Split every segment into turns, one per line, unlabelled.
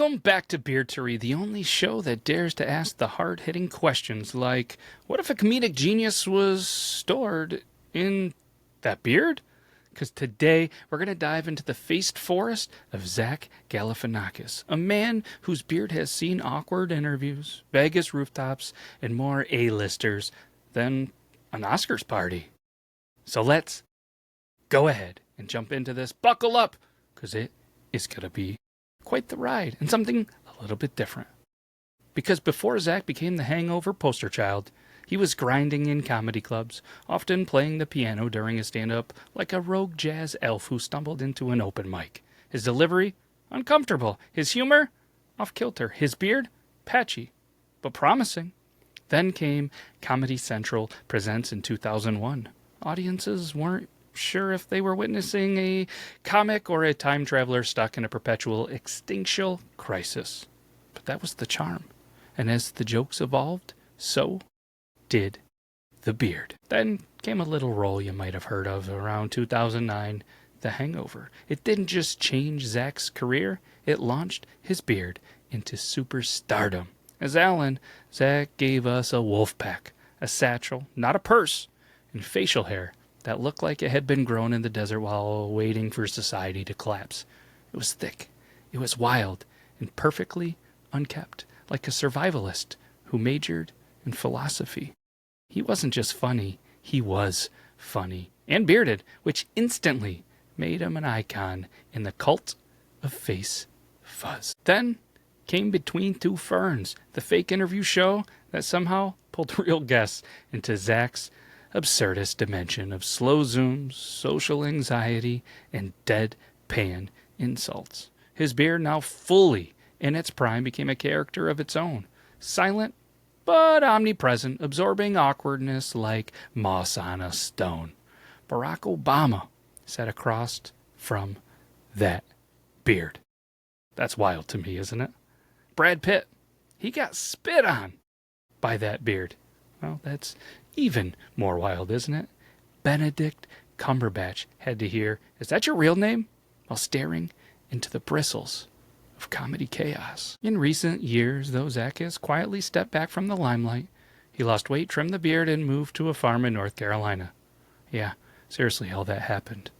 Welcome back to Beardtory, the only show that dares to ask the hard-hitting questions like, what if a comedic genius was stored in that beard? Because today we're going to dive into the faced forest of Zach Galifianakis, a man whose beard has seen awkward interviews, Vegas rooftops, and more A-listers than an Oscars party. So let's go ahead and jump into this. Buckle up, because it is going to be quite the ride, and something a little bit different. Because before Zach became the Hangover poster child, he was grinding in comedy clubs, often playing the piano during his stand-up like a rogue jazz elf who stumbled into an open mic. His delivery? Uncomfortable. His humor? Off-kilter. His beard? Patchy, but promising. Then came Comedy Central Presents in 2001. Audiences weren't sure if they were witnessing a comic or a time traveler stuck in a perpetual existential crisis. But that was the charm. And as the jokes evolved, so did the beard. Then came a little role you might have heard of around 2009, The Hangover. It didn't just change Zach's career, it launched his beard into superstardom. As Alan, Zach gave us a wolf pack, a satchel, not a purse, and facial hair that looked like it had been grown in the desert while waiting for society to collapse. It was thick, it was wild, and perfectly unkept, like a survivalist who majored in philosophy. He wasn't just funny, he was funny, and bearded, which instantly made him an icon in the cult of face fuzz. Then came Between Two Ferns, the fake interview show that somehow pulled real guests into Zach's absurdist dimension of slow zooms, social anxiety, and deadpan insults. His beard, now fully in its prime, became a character of its own, silent but omnipresent, absorbing awkwardness like moss on a stone. Barack Obama sat across from that beard. That's wild to me, isn't it? Brad Pitt, he got spit on by that beard. Well, that's even more wild, isn't it? Benedict Cumberbatch had to hear, "Is that your real name?" while staring into the bristles of comedy chaos. In recent years, though, Zach has quietly stepped back from the limelight. He lost weight, trimmed the beard, and moved to a farm in North Carolina. Yeah, seriously, how that happened.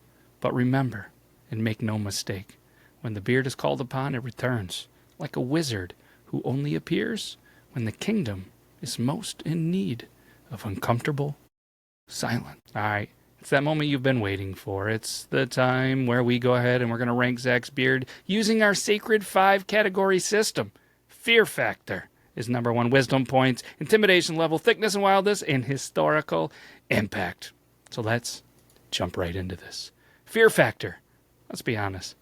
But remember, and make no mistake, when the beard is called upon, it returns, like a wizard who only appears when the kingdom is most in need of uncomfortable silence. All right, it's that moment you've been waiting for. It's the time where we go ahead and we're going to rank Zach's beard using our sacred 5-category system. Fear factor is number 1. Wisdom points, intimidation level, thickness and wildness, and historical impact. So let's jump right into this. Fear factor. Let's be honest.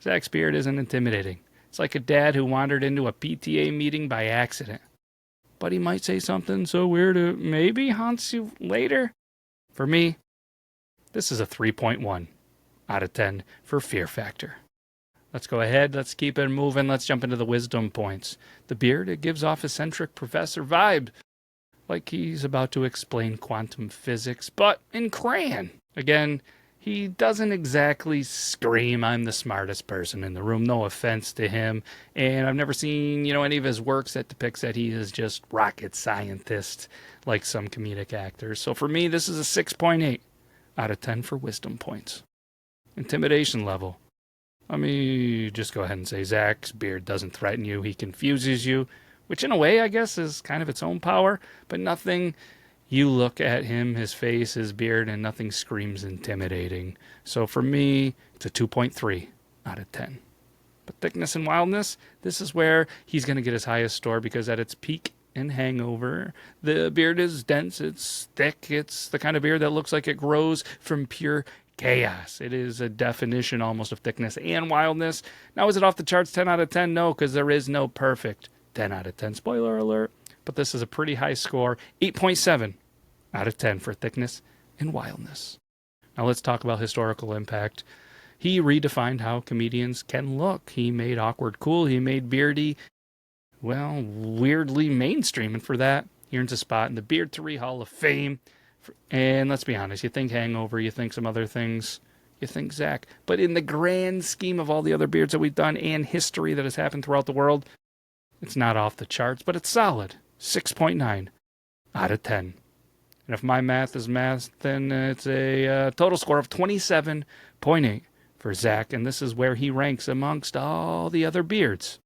Zach's beard isn't intimidating. It's like a dad who wandered into a PTA meeting by accident. But he might say something so weird it maybe haunts you later. For me, this is a 3.1 out of 10 for fear factor. Let's go ahead, let's keep it moving, let's jump into the wisdom points. The beard, it gives off eccentric professor vibe, like he's about to explain quantum physics, but in crayon. Again, he doesn't exactly scream, "I'm the smartest person in the room." No offense to him. And I've never seen, any of his works that depicts that he is just rocket scientist like some comedic actors. So for me, this is a 6.8 out of 10 for wisdom points. Intimidation level. Let me just go ahead and say Zach's beard doesn't threaten you. He confuses you, which in a way, I guess, is kind of its own power, but nothing. You look at him, his face, his beard, and nothing screams intimidating. So for me, it's a 2.3 out of 10. But thickness and wildness, this is where he's going to get his highest score, because at its peak in Hangover, the beard is dense, it's thick, it's the kind of beard that looks like it grows from pure chaos. It is a definition almost of thickness and wildness. Now, is it off the charts 10 out of 10? No, because there is no perfect 10 out of 10. Spoiler alert. But this is a pretty high score, 8.7 out of 10 for thickness and wildness. Now let's talk about historical impact. He redefined how comedians can look. He made awkward cool. He made beardy, weirdly mainstream. And for that, he earns a spot in the Beardtory Hall of Fame. And let's be honest, you think Hangover, you think some other things. you think Zach. But in the grand scheme of all the other beards that we've done and history that has happened throughout the world, it's not off the charts, but it's solid. 6.9 out of 10. And if my math is math, then it's a total score of 27.8 for Zach. And this is where he ranks amongst all the other beards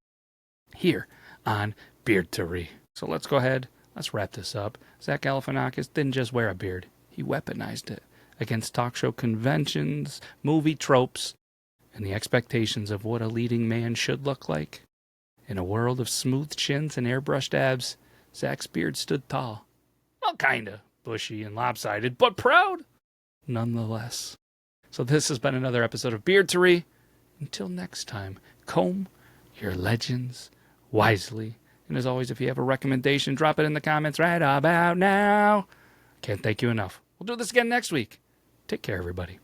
here on Beardtory. So let's go ahead. Let's wrap this up. Zach Galifianakis didn't just wear a beard. He weaponized it against talk show conventions, movie tropes, and the expectations of what a leading man should look like. In a world of smooth chins and airbrushed abs, Zach's beard stood tall. Well, kinda bushy and lopsided, but proud nonetheless. So this has been another episode of Beardtory. Until next time, comb your legends wisely. And as always, if you have a recommendation, drop it in the comments right about now. Can't thank you enough. We'll do this again next week. Take care, everybody.